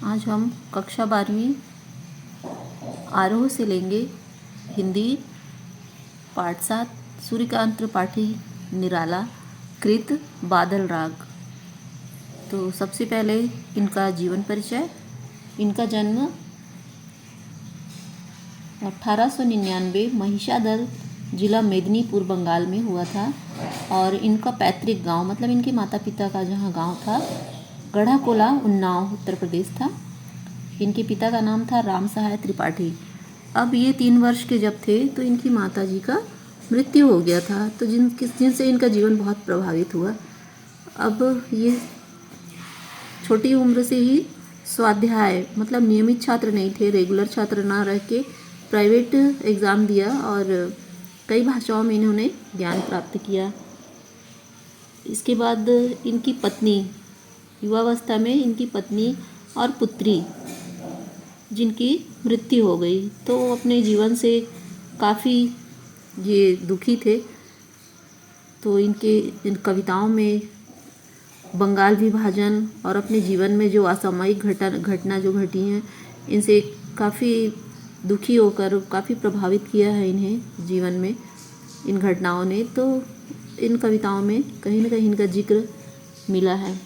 आज हम कक्षा 12वीं आरोह से लेंगे हिंदी पाठ 7 सूर्यकांत त्रिपाठी निराला कृत बादल राग। तो सबसे पहले इनका जीवन परिचय। इनका जन्म 1899 महिषादल जिला मेदिनीपुर बंगाल में हुआ था और इनका पैतृक गांव मतलब इनके माता पिता का जहां गांव था गढ़ाकोला उन्नाव उत्तर प्रदेश था। इनके पिता का नाम था राम सहाय त्रिपाठी। अब ये 3 वर्ष के जब थे तो इनकी माता जी का मृत्यु हो गया था, तो जिनसे इनका जीवन बहुत प्रभावित हुआ। अब ये छोटी उम्र से ही स्वाध्याय मतलब नियमित छात्र नहीं थे, रेगुलर छात्र ना रह के प्राइवेट एग्ज़ाम दिया और कई भाषाओं में इन्होंने ज्ञान प्राप्त किया। इसके बाद इनकी पत्नी युवावस्था में इनकी पत्नी और पुत्री जिनकी मृत्यु हो गई, तो अपने जीवन से काफ़ी ये दुखी थे। तो इन कविताओं में बंगाल विभाजन और अपने जीवन में जो असामयिक घटना जो घटी हैं इनसे काफ़ी दुखी होकर काफ़ी प्रभावित किया है इन्हें जीवन में इन घटनाओं ने। तो इन कविताओं में कहीं ना कहीं इनका जिक्र मिला है।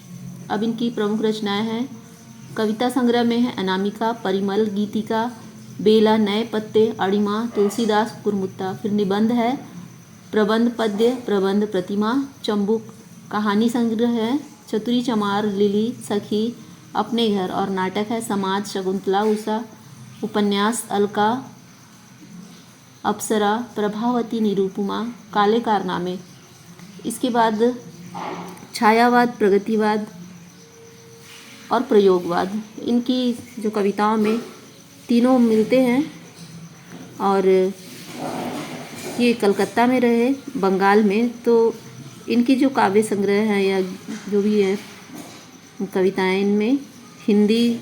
अब इनकी प्रमुख रचनाएं हैं। कविता संग्रह में है अनामिका, परिमल, गीतिका, बेला, नए पत्ते, अड़िमा, तुलसीदास, कुरमुत्ता। फिर निबंध है प्रबंध पद्य, प्रबंध प्रतिमा, चंबुक। कहानी संग्रह है चतुरी चमार, लिली, सखी, अपने घर। और नाटक है समाज, शकुंतला, उषा। उपन्यास अलका, अप्सरा, प्रभावती, निरूपमा, काले कारनामे। इसके बाद छायावाद, प्रगतिवाद और प्रयोगवाद। इनकी जो कविताओं में तीनों मिलते हैं और ये कलकत्ता में रहे बंगाल में, तो इनकी जो काव्य संग्रह है या जो भी है कविताएं, इनमें हिंदी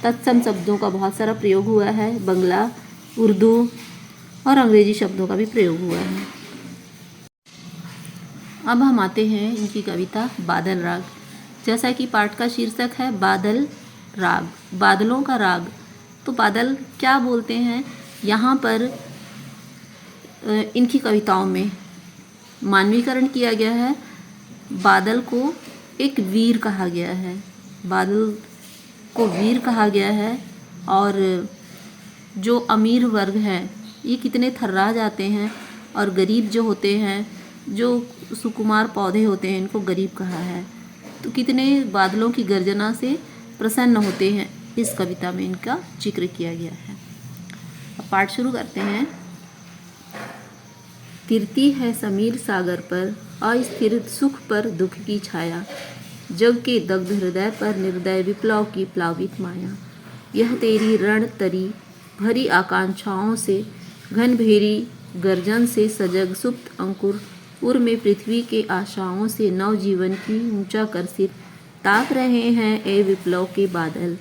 तत्सम शब्दों का बहुत सारा प्रयोग हुआ है, बंगला, उर्दू और अंग्रेजी शब्दों का भी प्रयोग हुआ है। अब हम आते हैं इनकी कविता बादल राग। जैसा कि पाठ का शीर्षक है बादल राग, बादलों का राग। तो बादल क्या बोलते हैं यहाँ पर इनकी कविताओं में मानवीकरण किया गया है। बादल को एक वीर कहा गया है, बादल को वीर कहा गया है। और जो अमीर वर्ग है ये कितने थर्रा जाते हैं और गरीब जो होते हैं, जो सुकुमार पौधे होते हैं, इनको गरीब कहा है। तो कितने बादलों की गर्जना से प्रसन्न होते हैं, इस कविता में इनका जिक्र किया गया है। अब पाठ शुरू करते हैं। तिरती है समीर सागर पर, अस्थिर सुख पर दुख की छाया, जग के दग्ध हृदय पर निर्दय विप्लव की प्लावित माया। यह तेरी रण तरी भरी आकांक्षाओं से, घन भेरी गर्जन से सजग सुप्त अंकुर, उर में पृथ्वी के आशाओं से नव जीवन की ऊंचा कर सिर ताक रहे हैं ए विप्लव के बादल।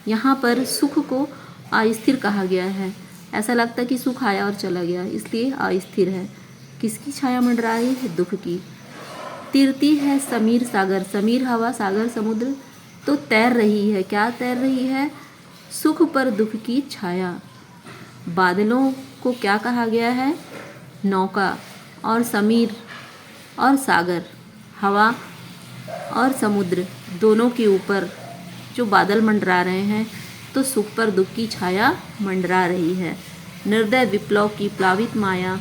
यहाँ पर सुख को अस्थिर कहा गया है। ऐसा लगता है कि सुख आया और चला गया, इसलिए अस्थिर है। किसकी छाया मंडरा रही है? दुख की। तिरती है समीर सागर, समीर हवा, सागर समुद्र। तो तैर रही है, क्या तैर रही है? सुख पर दुख की छाया। बादलों को क्या कहा गया है? नौका। और समीर और सागर, हवा और समुद्र, दोनों के ऊपर जो बादल मंडरा रहे हैं, तो सुख पर दुख की छाया मंडरा रही है। निर्दय विप्लव की प्लावित माया,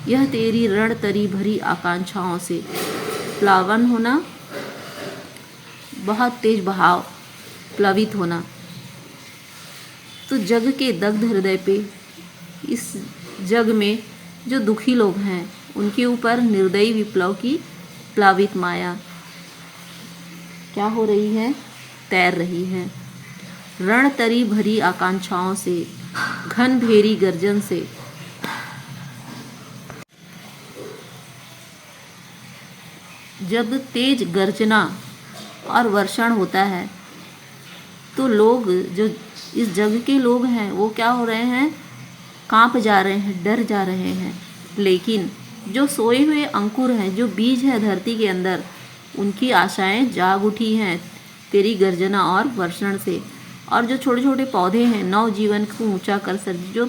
यह तेरी रण तरी भरी आकांक्षाओं से। प्लावन होना, बहुत तेज बहाव, प्लावित होना। तो जग के दग्ध हृदय पे, इस जग में जो दुखी लोग हैं उनके ऊपर निर्दयी विप्लव की प्लावित माया क्या हो रही है? तैर रही है। रण तरी भरी आकांक्षाओं से, घन भेरी गर्जन से। जब तेज गर्जना और वर्षण होता है तो लोग, जो इस जग के लोग हैं, वो क्या हो रहे हैं? कांप जा रहे हैं, डर जा रहे हैं। लेकिन जो सोए हुए अंकुर हैं, जो बीज है धरती के अंदर, उनकी आशाएं जाग उठी हैं। तेरी गर्जना और वर्षण से। और जो छोटे छोटे पौधे हैं नव जीवन को ऊंचा कर सकते। जो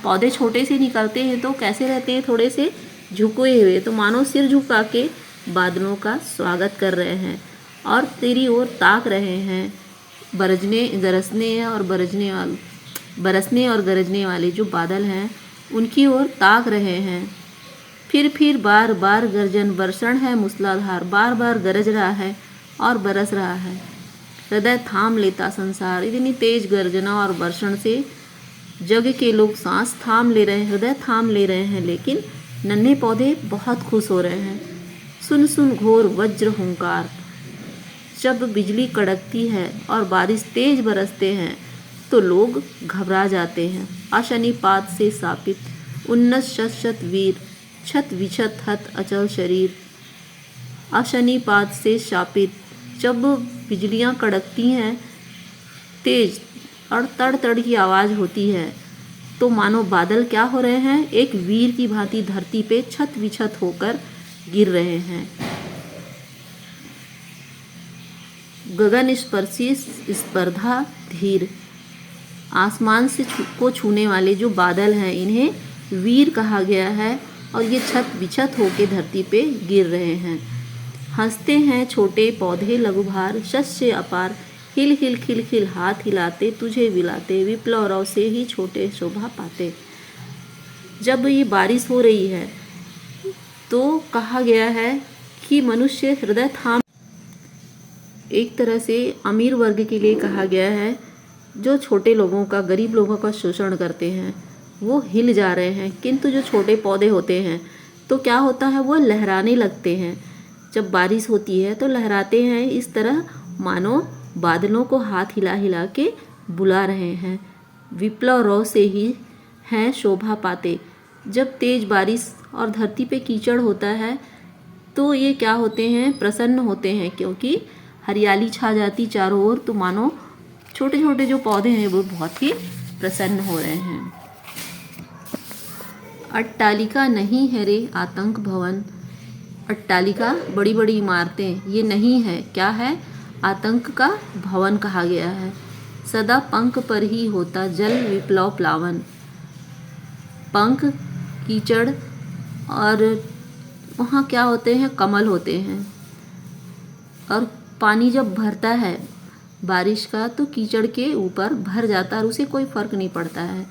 पौधे छोटे से निकलते हैं तो कैसे रहते हैं, थोड़े से झुके हुए, तो मानो सिर झुका के बादलों का स्वागत कर रहे हैं और तेरी ओर ताक रहे हैं। बरसने और गरजने वाले जो बादल हैं उनकी ओर ताक रहे हैं। फिर बार बार गर्जन वर्षण है मूसलाधार, बार बार गरज रहा है और बरस रहा है। हृदय थाम लेता संसार। इतनी तेज गर्जना और वर्षण से जग के लोग सांस थाम ले रहे हैं, हृदय थाम ले रहे हैं, लेकिन नन्हे पौधे बहुत खुश हो रहे हैं। सुन सुन घोर वज्र हुंकार। जब बिजली कड़कती है और बारिश तेज बरसते हैं तो लोग घबरा जाते हैं। अशनिपात से शापित उन्नत शत शत वीर, छत विछत हत अचल शरीर। अशनिपात से शापित, जब बिजलियां कड़कती हैं तेज और तड़ तड़ की आवाज़ होती है तो मानो बादल क्या हो रहे हैं, एक वीर की भांति धरती पे छत विछत होकर गिर रहे हैं। गगन स्पर्शी स्पर्धा धीर। आसमान से को छूने वाले जो बादल हैं इन्हें वीर कहा गया है और ये छत विछत होकर धरती पे गिर रहे हैं। हंसते हैं छोटे पौधे लघुभार, शस्य अपार, हिल हिल खिल खिल हाथ हिलाते तुझे बिलाते, विप्लव रव से ही छोटे शोभा पाते। जब ये बारिश हो रही है तो कहा गया है कि मनुष्य हृदय थाम, एक तरह से अमीर वर्ग के लिए कहा गया है जो छोटे लोगों का, गरीब लोगों का शोषण करते हैं वो हिल जा रहे हैं। किंतु जो छोटे पौधे होते हैं तो क्या होता है, वो लहराने लगते हैं। जब बारिश होती है तो लहराते हैं इस तरह मानो बादलों को हाथ हिला हिला के बुला रहे हैं। विप्लव रव से ही हैं शोभा पाते। जब तेज बारिश और धरती पे कीचड़ होता है तो ये क्या होते हैं, प्रसन्न होते हैं, क्योंकि हरियाली छा जाती चारों ओर, तो मानो छोटे छोटे जो पौधे हैं वो बहुत ही प्रसन्न हो रहे हैं। अट्टालिका नहीं है रे आतंक भवन। अट्टालिका बड़ी बड़ी इमारतें, ये नहीं है, क्या है, आतंक का भवन कहा गया है। सदा पंख पर ही होता जल विप्लव प्लावन। पंख कीचड़ और वहाँ क्या होते हैं, कमल होते हैं। और पानी जब भरता है बारिश का तो कीचड़ के ऊपर भर जाता है और उसे कोई फर्क नहीं पड़ता है,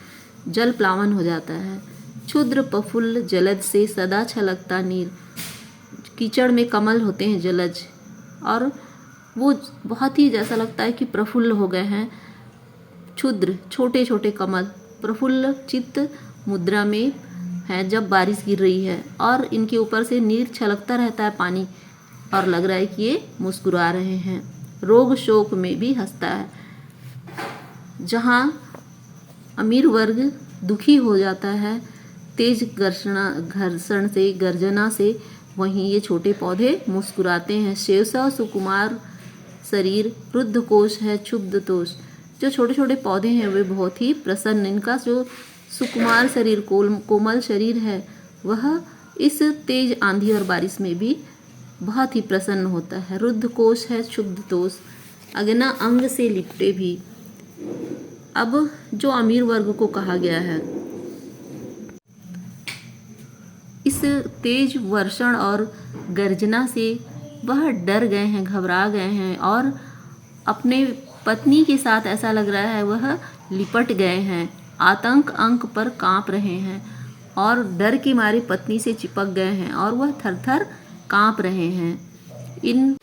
जल प्लावन हो जाता है। क्षुद्र प्रफुल्ल जलज से सदा छलकता नीर। कीचड़ में कमल होते हैं जलज, और वो बहुत ही जैसा लगता है कि प्रफुल्ल हो गए हैं। क्षुद्र छोटे छोटे कमल प्रफुल्ल चित्त मुद्रा में है जब बारिश गिर रही है, और इनके ऊपर से नीर छलकता रहता है पानी, और लग रहा है कि ये मुस्कुरा रहे हैं। रोग शोक में भी हंसता है। जहाँ अमीर वर्ग दुखी हो जाता है तेज घर्षण से, गर्जना से, वहीं ये छोटे पौधे मुस्कुराते हैं। शेषा सुकुमार शरीर, रुद्ध कोश है क्षुब्ध तोष। जो छोटे छोटे पौधे हैं वे बहुत ही प्रसन्न, इनका जो सुकुमार शरीर, कोमल शरीर है, वह इस तेज आंधी और बारिश में भी बहुत ही प्रसन्न होता है। रुद्ध कोश है क्षुब्ध तोष, अगना अंग से लिपटे भी। अब जो अमीर वर्ग को कहा गया है, इस तेज वर्षण और गर्जना से वह डर गए हैं, घबरा गए हैं, और अपने पत्नी के साथ ऐसा लग रहा है वह लिपट गए हैं। आतंक अंक पर कांप रहे हैं और डर के मारे पत्नी से चिपक गए हैं और वह थर थर कांप रहे हैं। इन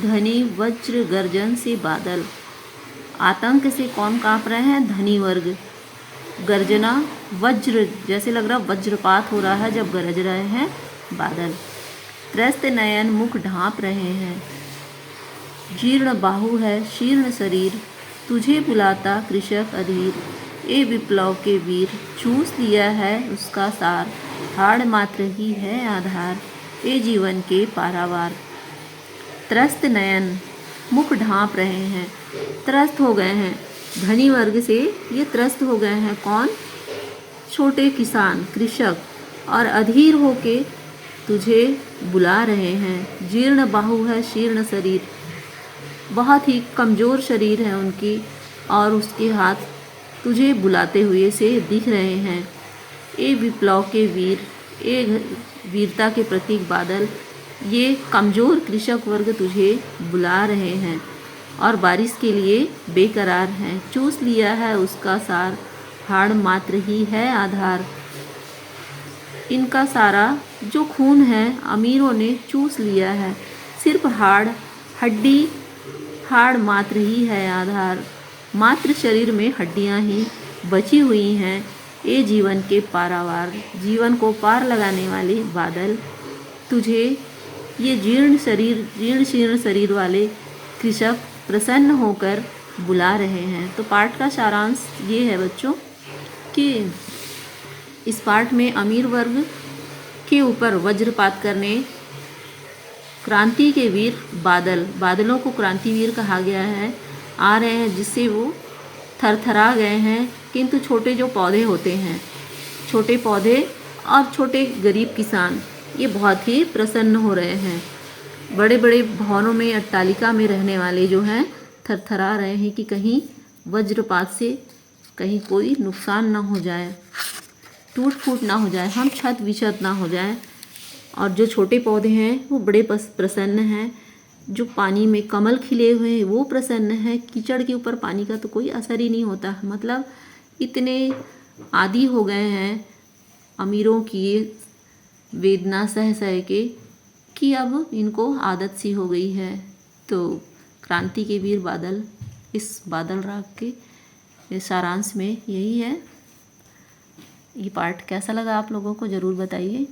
धनी वज्र गर्जन से बादल। आतंक से कौन कांप रहे हैं, धनी वर्ग। गर्जना वज्र, जैसे लग रहा वज्रपात हो रहा है जब गरज रहे हैं बादल। त्रस्त नयन मुख ढांप रहे हैं। जीर्ण बाहु है शीर्ण शरीर, तुझे बुलाता कृषक अधीर। ए विप्लव के वीर, चूस लिया है उसका सार, हाड़ मात्र ही है आधार, ए जीवन के पारावार। त्रस्त नयन, मुख ढांप रहे हैं, त्रस्त हो गए हैं। धनी वर्ग से ये त्रस्त हो गए हैं। कौन? छोटे किसान, कृषक, और अधीर होके तुझे बुला रहे हैं। जीर्ण बाहु है शीर्ण शरीर, बहुत ही कमज़ोर शरीर है उनकी और उसके हाथ तुझे बुलाते हुए से दिख रहे हैं। ए विप्लव के वीर, ए वीरता के प्रतीक बादल, ये कमज़ोर कृषक वर्ग तुझे बुला रहे हैं और बारिश के लिए बेकरार हैं। चूस लिया है उसका सार, हाड़ मात्र ही है आधार। इनका सारा जो खून है अमीरों ने चूस लिया है, सिर्फ हाड़ हड्डी, हाड़ मात्र ही है आधार। मात्र शरीर में हड्डियां ही बची हुई हैं। ये जीवन के पारावार, जीवन को पार लगाने वाले बादल, तुझे ये जीर्ण शीर्ण शरीर वाले कृषक प्रसन्न होकर बुला रहे हैं। तो पाठ का सारांश ये है बच्चों कि इस पाठ में अमीर वर्ग के ऊपर वज्रपात करने क्रांति के वीर बादलों को क्रांतिवीर कहा गया है, आ रहे हैं, जिससे वो थरथरा गए हैं। किंतु छोटे जो पौधे होते हैं, छोटे पौधे और छोटे गरीब किसान, ये बहुत ही प्रसन्न हो रहे हैं। बड़े बड़े भवनों में, अट्टालिका में रहने वाले जो हैं थरथरा रहे हैं कि कहीं वज्रपात से कहीं कोई नुकसान ना हो जाए, टूट फूट ना हो जाए, हम छत विछत ना हो जाए। और जो छोटे पौधे हैं वो बड़े प्रसन्न हैं। जो पानी में कमल खिले हुए हैं वो प्रसन्न हैं। कीचड़ के ऊपर पानी का तो कोई असर ही नहीं होता। मतलब इतने आदी हो गए हैं अमीरों की वेदना सह सह के कि अब इनको आदत सी हो गई है। तो क्रांति के वीर बादल, इस बादल राग के सारांश में यही है। ये पाठ कैसा लगा आप लोगों को ज़रूर बताइए।